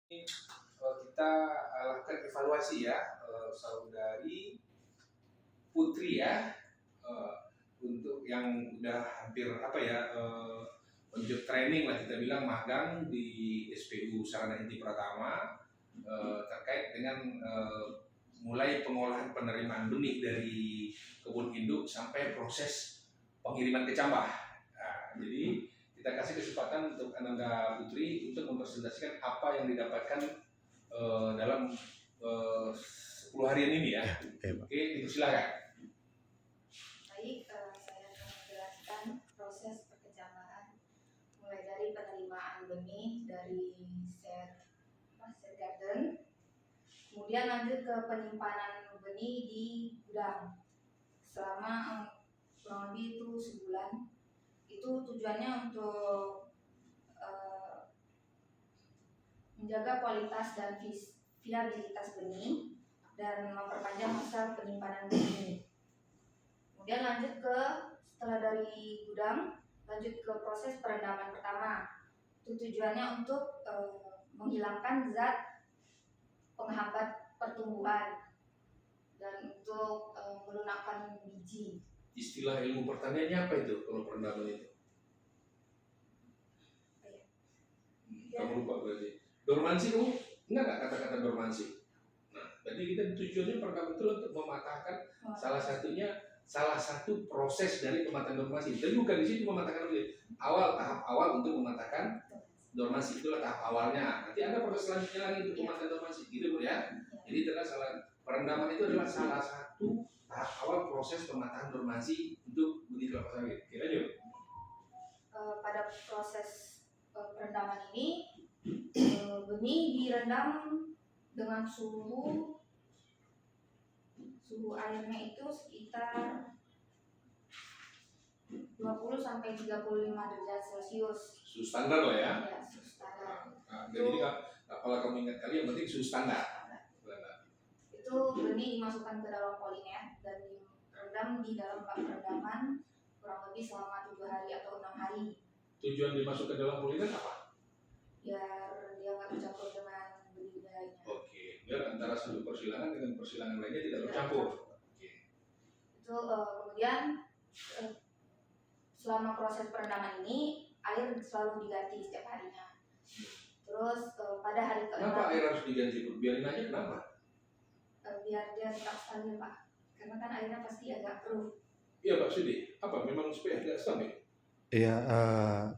Kita lakukan evaluasi ya, saudari Putri ya, untuk yang udah hampir untuk training lah kita bilang magang di SPU Sarana Inti Pratama, terkait dengan mulai pengolahan penerimaan benih dari kebun induk sampai proses pengiriman ke cambah. Nah, jadi kita kasih kesempatan untuk Ananda Putri untuk mempresentasikan apa yang didapatkan dalam 10 harian ini ya. Oke, dipersilakan. Baik, saya akan menjelaskan proses perkecambahan mulai dari penerimaan benih dari share garden, kemudian lanjut ke penyimpanan benih di gudang selama kurang lebih itu sebulan. Itu tujuannya untuk menjaga kualitas dan viabilitas benih dan memperpanjang masa penyimpanan benih. Kemudian lanjut ke setelah dari gudang, lanjut ke proses perendaman pertama. Itu tujuannya untuk menghilangkan zat penghambat pertumbuhan dan untuk melunakkan biji. Istilah ilmu pertaniannya apa itu kalau perendaman itu? Kamu lupa berarti. Dormansi kamu enggak kata-kata dormansi? Nah, jadi kita tujuannya perendaman itu untuk mematahkan salah satu proses dari pematahkan dormansi. Tapi bukan di situ mematahkan tahap awal untuk mematahkan dormansi, itulah tahap awalnya. Nanti ada proses selanjutnya lagi untuk pematahkan dormansi, gitu Bu ya. Jadi perendaman itu adalah salah satu tahap awal proses pematahan dormansi untuk benih kelapa sawit. Kira aja. Pada proses perendaman ini benih direndam dengan suhu airnya itu sekitar 20 sampai 35 derajat Celcius. Suhu standar lah ya. Ya, suhu standar. Jadi kalau kamu ingat kali yang penting suhu standar. Itu benih dimasukkan ke dalam polimer dan direndam di dalam bak perendaman kurang lebih selama 7 hari atau 6 hari. Tujuan dimasuk ke dalam polimer apa? Biar dia nggak bercampur dengan benih lainnya. Oke, biar antara satu persilangan dengan persilangan lainnya tidak bercampur. Itu kemudian selama proses perendaman ini air selalu diganti setiap harinya. Terus pada hari ke-6. Kenapa air harus diganti? Biarin aja kenapa? Biar dia tetap stabil Pak. Karena kan airnya pasti agak keruh. Iya Pak Sudi, apa memang supaya agak stabil? Iya,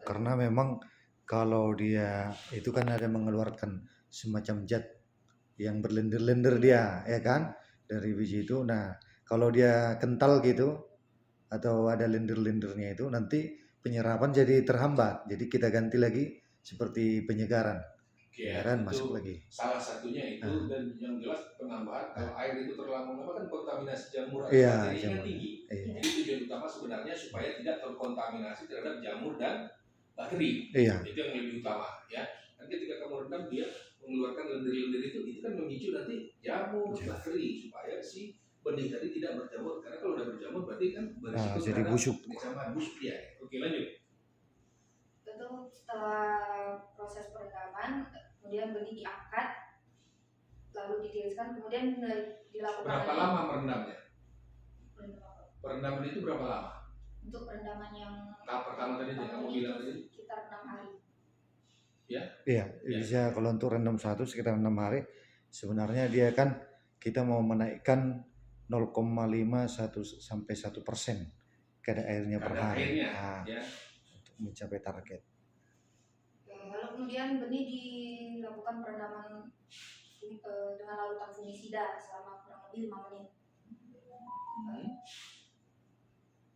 karena memang kalau dia itu kan ada mengeluarkan semacam zat yang berlendir-lendir dia, ya kan, dari biji itu. Nah, kalau dia kental gitu atau ada lendir-lendirnya itu nanti penyerapan jadi terhambat. Jadi kita ganti lagi seperti penyegaran. Penyegaran masuk lagi. Salah satunya itu dan yang jelas penambahan kalau air itu terlalu lama kan kontaminasi jamur atau Iya, bakterinya kan tinggi. Iya. Jadi tujuan utama sebenarnya supaya tidak terkontaminasi terhadap jamur dan bakteri. Iya. Itu yang lebih utama ya. Dan ketika kamu rendam dia mengeluarkan lendir-lendir itu kan memicu nanti jamur, bakteri supaya si benih tadi tidak berjamur, karena kalau udah berjamur berarti kan berisiko jadi busuk. Kecambahan busuk ya. Oke, lanjut. Itu setelah proses perendaman, kemudian benih diangkat, lalu ditiriskan, kemudian dilakukan. Berapa lama merendamnya? Perendaman itu berapa lama? Untuk perendaman yang tahap pertama tadi kamu bilang tadi sekitar 6 hari. Ya? Iya, bisa kalau untuk rendam satu sekitar 6 hari. Sebenarnya dia kan kita mau menaikkan 0,5 sampai 1% kadar airnya per hari untuk mencapai target. Lalu kemudian benih dilakukan perendaman dengan larutan fungisida selama kurang lebih 5 menit.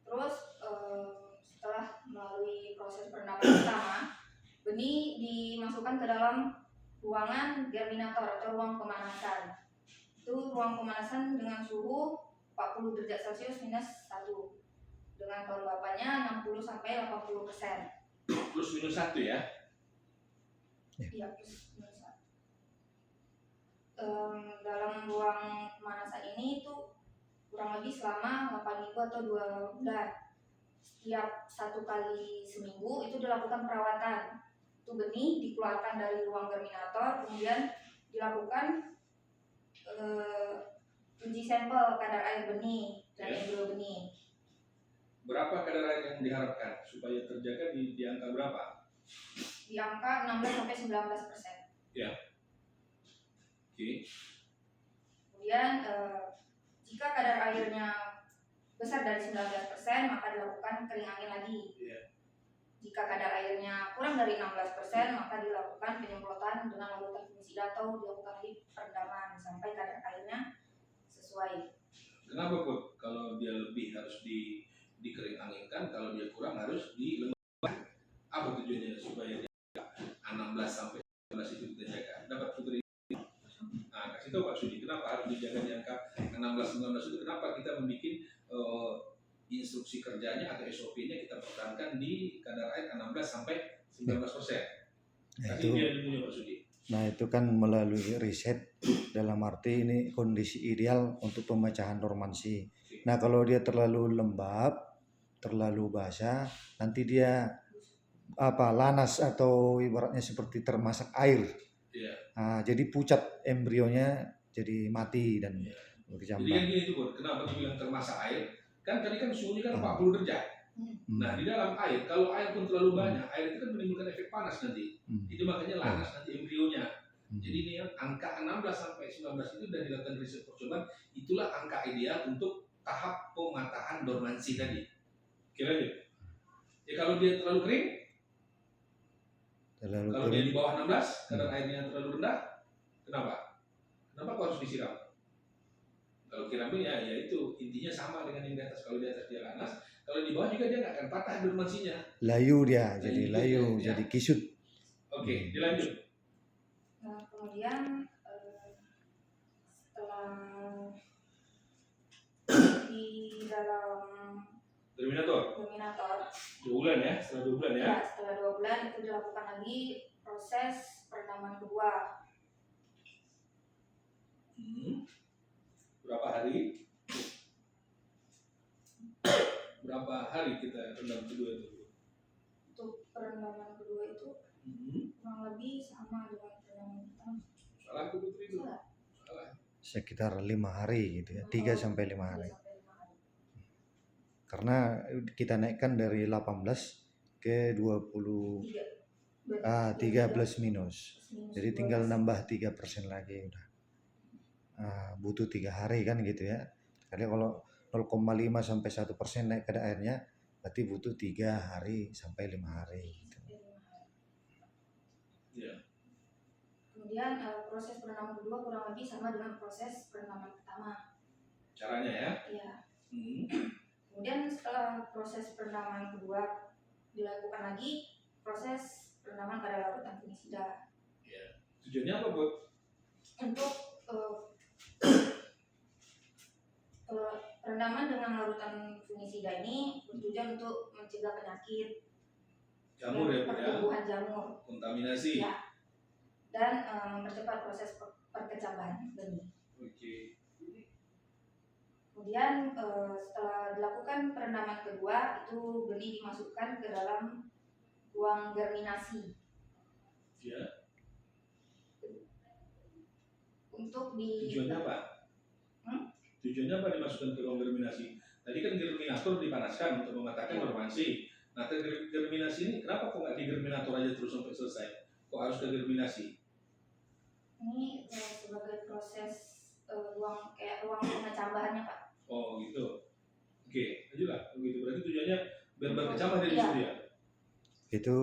Terus setelah melalui proses perendaman pertama, benih dimasukkan ke dalam ruangan germinator atau ruang pemanasan. Itu ruang pemanasan dengan suhu 40 derajat Celcius minus 1 dengan kelembapannya 60 sampai 80%. Plus minus 1 ya? Iya, plus minus 1. Dalam ruang pemanasan ini itu kurang lebih selama 8 minggu atau 2 bulan. Setiap 1 kali seminggu itu dilakukan perawatan itu benih dikeluarkan dari ruang germinator, kemudian dilakukan uji sampel kadar air benih dan Ya. embrio benih. Berapa kadar air yang diharapkan supaya terjaga di angka berapa? Di angka 16-19%. Oke. Kemudian jika kadar airnya besar dari 19%, maka dilakukan kering angin lagi. Iya. Jika kadar airnya kurang dari 16%, maka dilakukan penyemprotan dengan larutan fungisida atau dilakukan lagi perendaman sampai kadar airnya sesuai. Kenapa Put? Kalau dia lebih harus dikering anginkan, kalau dia kurang harus dilembabkan. Apa tujuannya supaya dia 16 sampai 19 itu kita jaga? Dapat Putri? Nah, kasih tahu Pak Sudi, kenapa harus dijaga di angka 16-19 itu? Kenapa kita membuat instruksi kerjanya atau SOP-nya kita pertahankan di kadar air 16 sampai 19%? Kasih dia dulu Pak Sudi. Nah itu kan melalui riset, dalam arti ini kondisi ideal untuk pemecahan dormansi. Nah kalau dia terlalu lembab, terlalu basah, nanti dia lanas atau ibaratnya seperti termasak air. Iya. Nah, jadi pucat embrionya, jadi mati dan Jadi berkecambah. kan gini tuh Bud, kenapa dibilang termasak air? Kan tadi kan suhunya kan 40 derajat. Nah di dalam air, kalau air pun terlalu banyak, air itu kan menimbulkan efek panas nanti. Itu makanya lanas nanti embrionya. Jadi ini angka 16 sampai 19 itu sudah dilakukan riset percobaan, itulah angka ideal untuk tahap pematahan dormansi tadi. Kira aja. Ya kalau dia terlalu kering, kalau dia di bawah 16, kadar airnya terlalu rendah, kenapa? Kenapa kok harus disiram? Kalau kiramin ya itu intinya sama dengan yang di atas. Kalau di atas dia lanas, kalau di bawah juga dia nggak akan patah dormansinya. Layu dia, jadi layu, ya. jadi kisut. Oke, dilanjut. Nah, kemudian setelah di dalam Germinator, germinator, 2 bulan ya, setelah 2 bulan ya. ya setelah 2 bulan itu dilakukan lagi proses perendaman kedua. Berapa hari? Berapa hari kita rendam kedua itu? Untuk perendaman kedua itu kurang lebih sama dengan perendaman pertama. Salah itu Putri itu. Salah. Salah. Sekitar 5 hari gitu ya, 3 sampai 5 hari. 3 sampai 5 hari. Karena kita naikkan dari 18 ke 20, 3 plus minus. Jadi tinggal nambah 3% lagi udah. Butuh 3 hari kan gitu ya. Jadi kalau 0,5 sampai 1% naik kadar airnya, berarti butuh 3 hari sampai 5 hari. Gitu. Ya. Kemudian proses perendaman kedua kurang lebih sama dengan proses perendaman pertama. Caranya ya? Iya. Kemudian setelah proses perendaman kedua dilakukan lagi proses perendaman pada larutan fungisida. Ya. Tujuannya apa Bud? Untuk perendaman dengan larutan fungisida ini bertujuan untuk mencegah penyakit, Jamur ya Bud ya? pertumbuhan jamur, Kontaminasi. ya, dan mempercepat proses perkecambahan benih. Oke. Kemudian setelah dilakukan perendaman kedua, itu benih dimasukkan ke dalam ruang germinasi. Ya. Untuk di Tujuannya apa? Tujuannya apa dimasukkan ke ruang germinasi? Tadi kan germinator dipanaskan untuk mematahkan dormansi. Nah, ke germinasi ini kenapa kok nggak di germinator aja terus sampai selesai? Kok harus ke germinasi? Ini sebagai proses ruang pengecambahannya Pak. Oh gitu. Oke, lanjutlah. Begitu berarti tujuannya biar berkecambah dari situ ya. Itu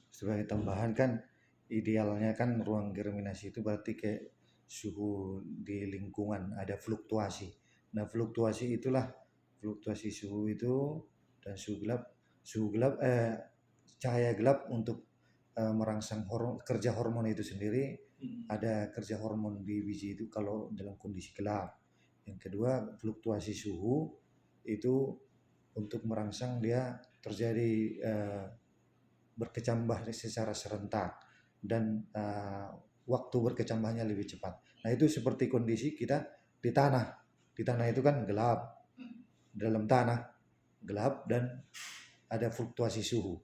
sebagai tambahan kan idealnya kan ruang germinasi itu berarti kayak suhu di lingkungan ada fluktuasi. Nah fluktuasi itulah fluktuasi suhu itu dan cahaya gelap untuk merangsang kerja hormon itu sendiri. Ada kerja hormon di biji itu kalau dalam kondisi gelap. Yang kedua fluktuasi suhu itu untuk merangsang dia terjadi berkecambah secara serentak dan waktu berkecambahnya lebih cepat. Nah itu seperti kondisi kita di tanah. Di tanah itu kan gelap, dalam tanah gelap dan ada fluktuasi suhu.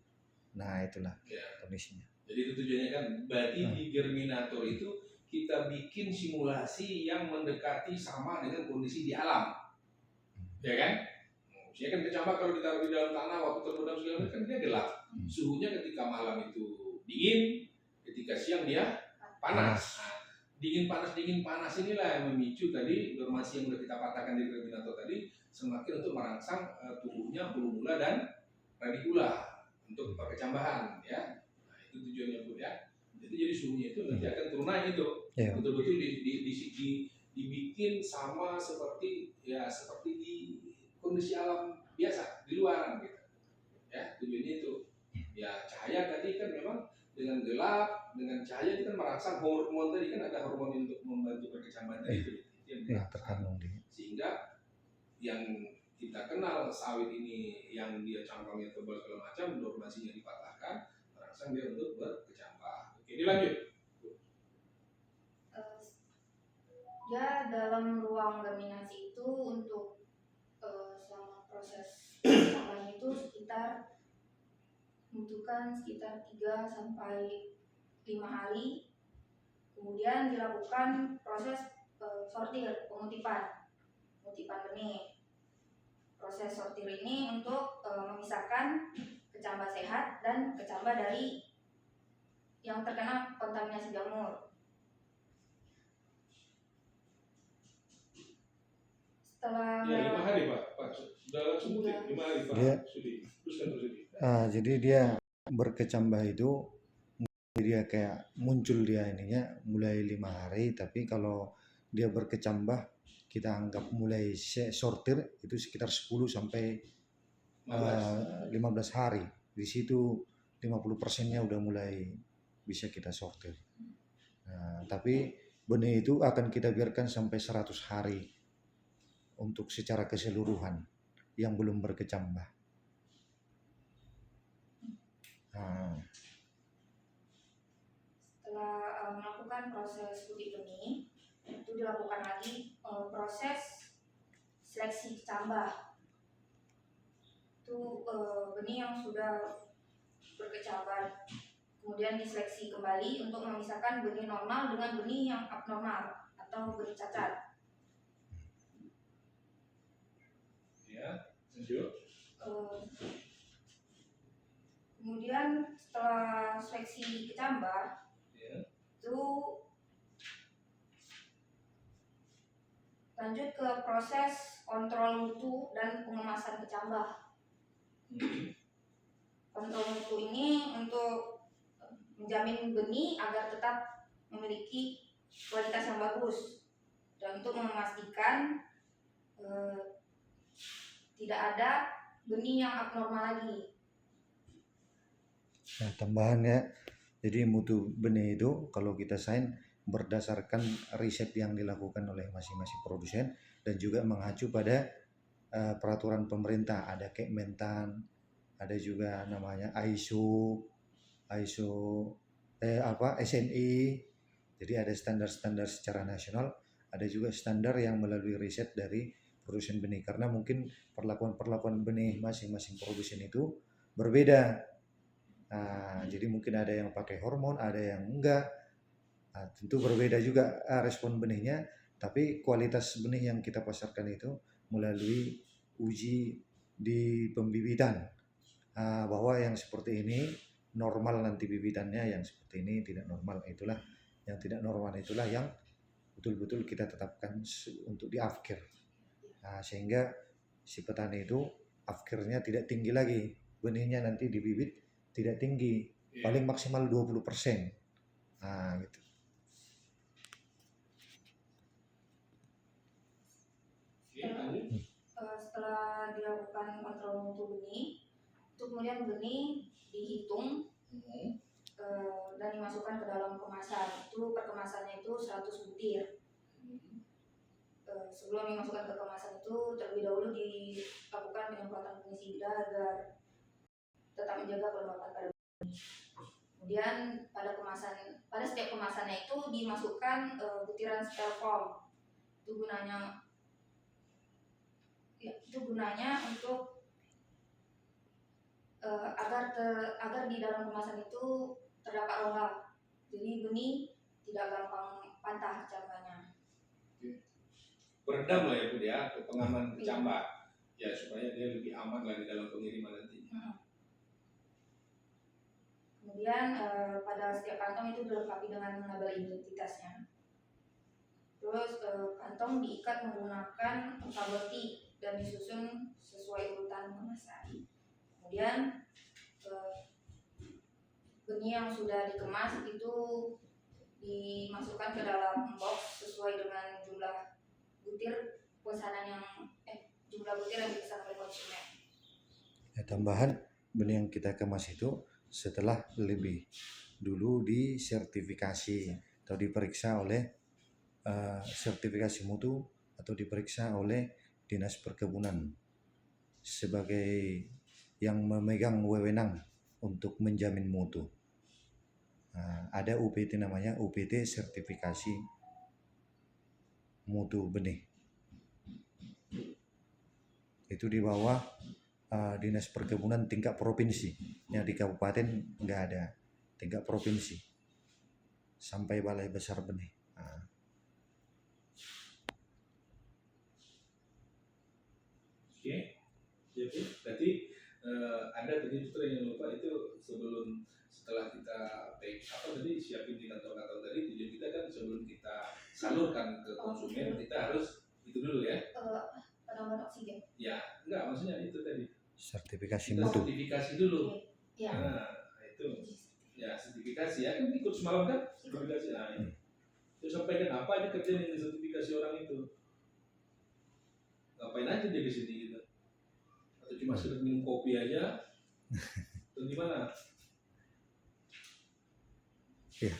Nah itulah kondisinya. Jadi itu tujuannya kan. Berarti Hmm. di germinator itu kita bikin simulasi yang mendekati sama dengan kondisi di alam, ya kan? Maksudnya kan kecambah kalau ditaruh di dalam tanah waktu terpendam segala macam kan dia gelap. Suhunya ketika malam itu dingin, ketika siang dia panas. Nah, dingin panas inilah yang memicu tadi dormansi yang sudah kita patahkan di germinator tadi semakin untuk merangsang tumbuhnya hulu mula dan radikula untuk perkecambahan, ya. Nah, itu tujuannya Bu ya. Jadi suhunya itu nanti akan turun naik itu. Iya. Betul-betul dibikin sama seperti di kondisi alam biasa di luar gitu. Ya, tujuannya itu. Ya, cahaya tadi kan memang dengan gelap, dengan cahaya itu kan merangsang hormon tadi kan ada hormon untuk membantu perkecambahan tadi itu. Itu yang dirangsang. terkandung di. Sehingga yang kita kenal sawit ini yang dia cangkangnya tebal segala macam, dormansinya dipatahkan, merangsang dia untuk berkecambah. Oke, dilanjut. Ya, dalam ruang germinasi itu untuk selama proses perkecambahan itu membutuhkan sekitar 3 sampai 5 hari. Kemudian dilakukan proses sortir, pengutipan benih. Proses sortir ini untuk memisahkan kecambah sehat dan kecambah dari yang terkena kontaminasi jamur. Setelah Ya, 5 hari Pak. Sudah langsung kutip 5 hari Pak. Dia, Teruskan. jadi dia berkecambah itu dia kayak muncul dia ininya mulai 5 hari, tapi kalau dia berkecambah kita anggap mulai sortir itu sekitar 10 sampai 15 hari. Di situ 50%-nya udah mulai bisa kita sortir. Nah, tapi benih itu akan kita biarkan sampai 100 hari untuk secara keseluruhan yang belum berkecambah. Nah, setelah melakukan proses kutip benih, itu dilakukan lagi proses seleksi kecambah. Itu benih yang sudah berkecambah kemudian diseleksi kembali untuk memisahkan benih normal dengan benih yang abnormal atau benih cacat. Ya, lanjut. Kemudian setelah seleksi kecambah, itu lanjut ke proses kontrol mutu dan pengemasan kecambah. Kontrol mutu ini untuk menjamin benih agar tetap memiliki kualitas yang bagus dan untuk memastikan tidak ada benih yang abnormal lagi. Nah, tambahannya, jadi mutu benih itu kalau kita sign berdasarkan riset yang dilakukan oleh masing-masing produsen dan juga mengacu pada peraturan pemerintah. Ada Kementan, ada juga namanya SNI. Jadi ada standar-standar secara nasional, ada juga standar yang melalui riset dari produsen benih, karena mungkin perlakuan benih masing-masing produsen itu berbeda. Nah, jadi mungkin ada yang pakai hormon, ada yang enggak. Nah, tentu berbeda juga respon benihnya, tapi kualitas benih yang kita pasarkan itu melalui uji di pembibitan. Bahwa yang seperti ini normal nanti bibitannya, yang seperti ini tidak normal. Itulah yang tidak normal, itulah yang betul-betul kita tetapkan untuk di afkir. Sehingga si petani itu afkirnya tidak tinggi lagi, benihnya nanti dibibit tidak tinggi, paling maksimal 20%. Gitu. Setelah dilakukan kontrol mutu benih, itu kemudian benih dihitung dan dimasukkan ke dalam kemasan. Itu perkemasannya itu 100 butir. Sebelum dimasukkan ke kemasan itu terlebih dahulu dilakukan penyemprotan pengisida agar tetap menjaga kelembapan pada benih. Kemudian pada setiap kemasannya itu dimasukkan butiran styrofoam. Itu gunanya untuk agar di dalam kemasan itu terdapat rongga. Jadi benih tidak gampang patah cabangnya. Beredam lah ya Bu ya, untuk pengaman Iya. kecambah ya, supaya dia lebih aman lagi dalam pengiriman nantinya. Kemudian pada setiap kantong itu dilengkapi dengan label identitasnya. Terus kantong diikat menggunakan kabel T dan disusun sesuai urutan kemasan. Kemudian benih yang sudah dikemas itu dimasukkan ke dalam box sesuai dengan jumlah butir jumlah butir yang dipesan oleh konsumen. Ya, tambahan benih yang kita kemas itu setelah lebih dulu disertifikasi atau diperiksa oleh sertifikasi mutu atau diperiksa oleh Dinas Perkebunan sebagai yang memegang wewenang untuk menjamin mutu. Ada UPT namanya UPT sertifikasi mutu benih. Itu di bawah Dinas Perkebunan tingkat provinsi. Yang di kabupaten nggak ada, tingkat provinsi sampai Balai Besar Benih. Oke, jadi berarti ada tadi putra yang lupa itu setelah kita tadi siapin di kantong-kantong tadi, tujuan kita kan sebelum kita salurkan ke konsumen kita harus itu dulu ya. Penambahan oksigen. Ya, enggak maksudnya itu tadi. Sertifikasi Kita mutu. sertifikasi dulu. Ya. Nah, itu ya sertifikasi ya, kan ikut semalam kan sertifikasi. Nah, itu. Terus sampaikan apa aja kerjaan yang disertifikasi orang itu. Ngapain aja dia di sini gitu. Atau cuma sekedar minum kopi aja. Atau gimana? Iya.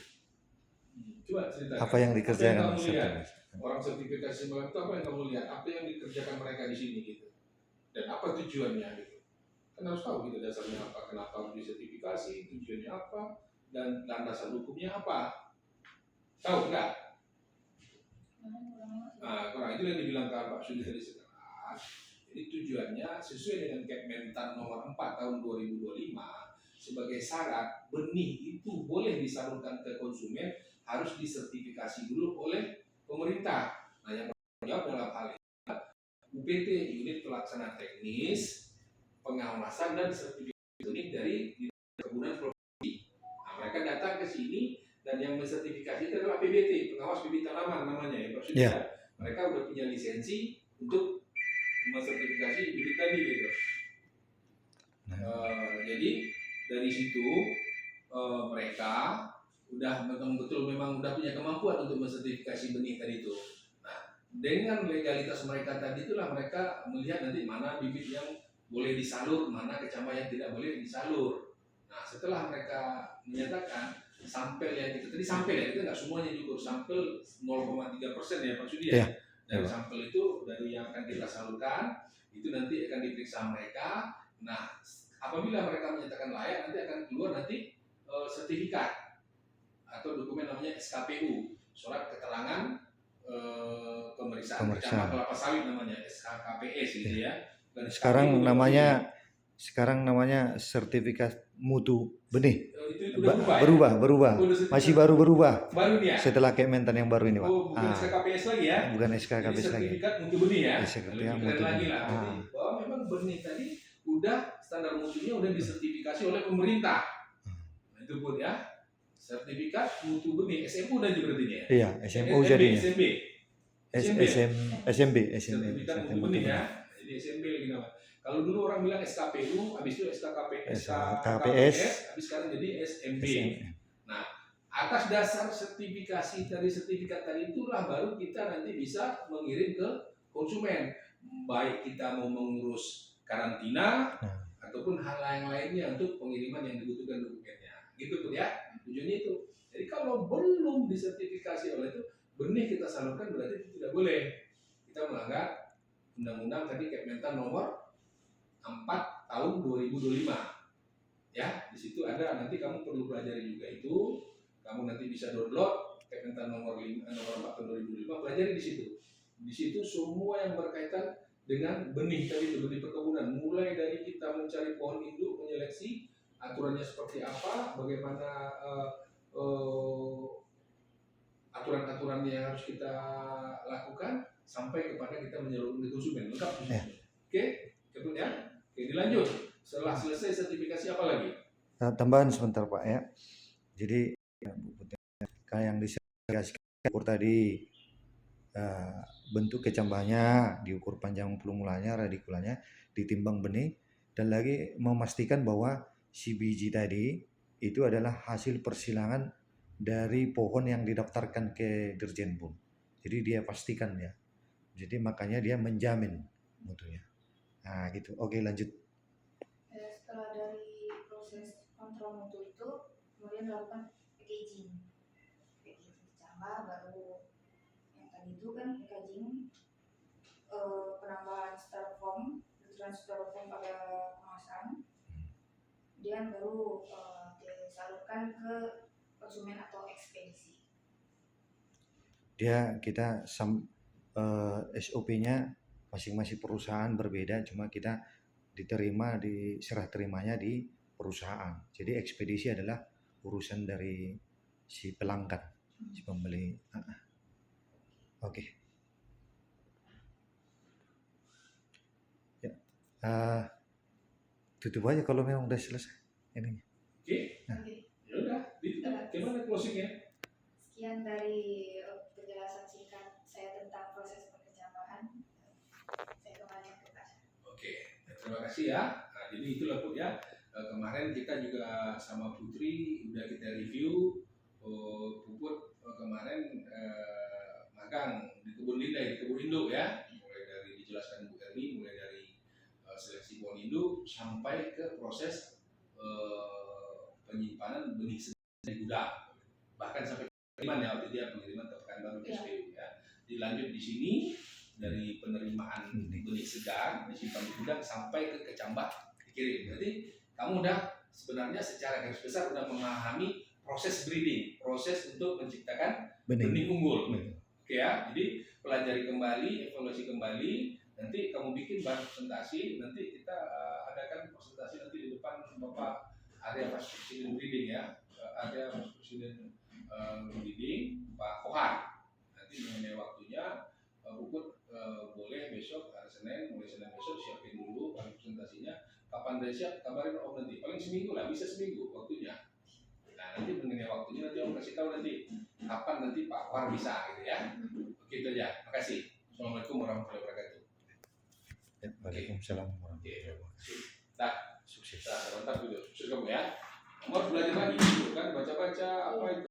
Coba ceritakan. Apa yang dikerjakan sertifikasi? Orang sertifikasi malam itu apa yang kamu lihat? Apa yang dikerjakan mereka di sini gitu? Dan apa tujuannya gitu? Kan harus tahu gitu dasarnya apa, kenapa harus disertifikasi, tujuannya apa, dan landasan hukumnya apa? Tahu nggak? Nah, kurang itu yang dibilang Pak Sudi tadi sekarang. Jadi tujuannya sesuai dengan Kementan nomor 4 tahun 2025 sebagai syarat benih itu boleh disalurkan ke konsumen harus disertifikasi dulu oleh pemerintah. Nah, yang bertanggung jawab dalam hal ini UPT, unit pelaksana teknis, pengawasan dan sertifikasi benih dari Dinas Perkebunan Provinsi. Nah, mereka datang ke sini dan yang mensertifikasi itu adalah PBT, pengawas bibit tanaman namanya ya Pak Sudi. Mereka udah punya lisensi untuk mensertifikasi bibit tadi gitu. Jadi dari situ mereka udah betul memang udah punya kemampuan untuk mensertifikasi benih tadi itu. Nah, dengan legalitas mereka tadi itulah mereka melihat nanti mana bibit yang boleh disalur, mana kecambah yang tidak boleh disalur. Nah, setelah mereka menyatakan sampel yang kita tadi sampel ya, itu nggak semuanya cukup sampel 0,3% ya Pak Sudi ya. Dari sampel itu dari yang akan kita salurkan itu nanti akan diperiksa mereka. Nah, apabila mereka menyatakan layak nanti akan keluar nanti sertifikat atau dokumen namanya SKPU, surat keterangan pemeriksaan kecambah kelapa sawit namanya SKKPS gitu ya. Dan sekarang namanya sertifikat mutu benih. Itu udah berubah. Masih baru berubah. Baru nih ya? Setelah Kementan yang baru ini, Pak. Bukan SKKPS lagi ya? Bukan SKKPS lagi. Sertifikat mutu benih ya? Sertifikat lebih mutu keren lagi benih. lah. Bahwa memang benih tadi udah standar mutunya udah disertifikasi oleh pemerintah. Nah, itu pun ya. Sertifikat mutu benih SMU udah berarti ya? Iya, SMU jadinya. SMB. Sertifikat mutu benih ya. Jadi SMB lagi nama. Kalau dulu orang bilang SKPU, habis itu SKKPS, habis sekarang jadi SMB. Nah, atas dasar sertifikasi dari sertifikat tadi itulah baru kita nanti bisa mengirim ke konsumen. Baik kita mau mengurus karantina ataupun hal yang lainnya untuk pengiriman yang dibutuhkan dokumennya. Gitu pun ya, tujuannya itu. Jadi kalau belum disertifikasi oleh itu, benih kita salurkan berarti itu tidak boleh. Kita melanggar undang-undang tadi Kementan nomor 4 tahun 2025. Ya, di situ ada, nanti kamu perlu belajar juga itu. Kamu nanti bisa download Kementan nomor 4 tahun 2025, pelajari di situ. Di situ semua yang berkaitan dengan benih tadi, benih perkebunan, mulai dari kita mencari pohon induk, menyeleksi, aturannya seperti apa, bagaimana aturan-aturan yang harus kita lakukan sampai kepada kita menyalurkan ke konsumen lengkap. Ya. Oke, kemudian dilanjut. Setelah selesai sertifikasi apa lagi? Tambahan sebentar Pak ya. Jadi kayak yang disertifikasikan ukur tadi, bentuk kecambahnya, diukur panjang pelumulanya, radikulanya, ditimbang benih, dan lagi memastikan bahwa si biji tadi itu adalah hasil persilangan dari pohon yang didaftarkan ke Dirjen PUN. Jadi dia pastikan ya. Jadi makanya dia menjamin mutunya. Nah gitu. Oke lanjut. Setelah dari proses kontrol mutu itu, kemudian dilakukan packaging kecambah, baru yang tadi itu kan packaging, penambahan styrofoam, styrofoam pada kemasan, kemudian baru disalurkan ke konsumen atau ekspedisi. Kita SOP-nya masing-masing perusahaan berbeda, cuma kita diserah terimanya di perusahaan. Jadi ekspedisi adalah urusan dari si pelanggan, si pembeli. Oke. Ya. Tutup aja kalau memang udah selesai ini. Oke. Oke. Ya udah, gimana closingnya? Sekian dari penjelasan singkat saya tentang proses perkecambahan. Saya kembali ke Pak. Oke, terima kasih ya. Nah, jadi itulah Bu ya. Kemarin kita juga sama Putri udah kita review. Puput kemarin magang di kebun lindai, di kebun induk ya. Mulai dari dijelaskan Bu Erni, mulai dari seleksi pohon induk sampai ke proses penyimpanan benih di gudang. Bahkan sampai pengiriman ya, waktu dia pengiriman ke Pekanbaru SPU ya. Dilanjut di sini dari penerimaan benih segar disimpan di gudang sampai ke kecambah dikirim. Berarti kamu udah sebenarnya secara garis besar udah memahami proses breeding, proses untuk menciptakan benih unggul. Oke ya, jadi pelajari kembali, evaluasi kembali, nanti kamu bikin bahan presentasi, nanti kita adakan presentasi nanti di depan Bapak area Vice President Breeding ya, area Vice President Breeding Pak Kohar. Nanti mengenai waktunya Puput boleh besok hari Senin, mulai Senin besok siapin dulu bahan presentasinya. Kapan dia siap, kabarin Om nanti. Paling seminggu lah, bisa seminggu waktunya. Nah nanti mengenai waktunya nanti Om kasih tahu nanti kapan nanti Pak Kohar bisa gitu ya. Oke itu aja, makasih. Assalamualaikum warahmatullahi wabarakatuh. Ya, waalaikumsalam warahmatullahi wabarakatuh. Nah, Sukses. mantap gitu. Sukses kamu ya. Kamu harus belajar lagi, gitu kan, baca-baca apa itu.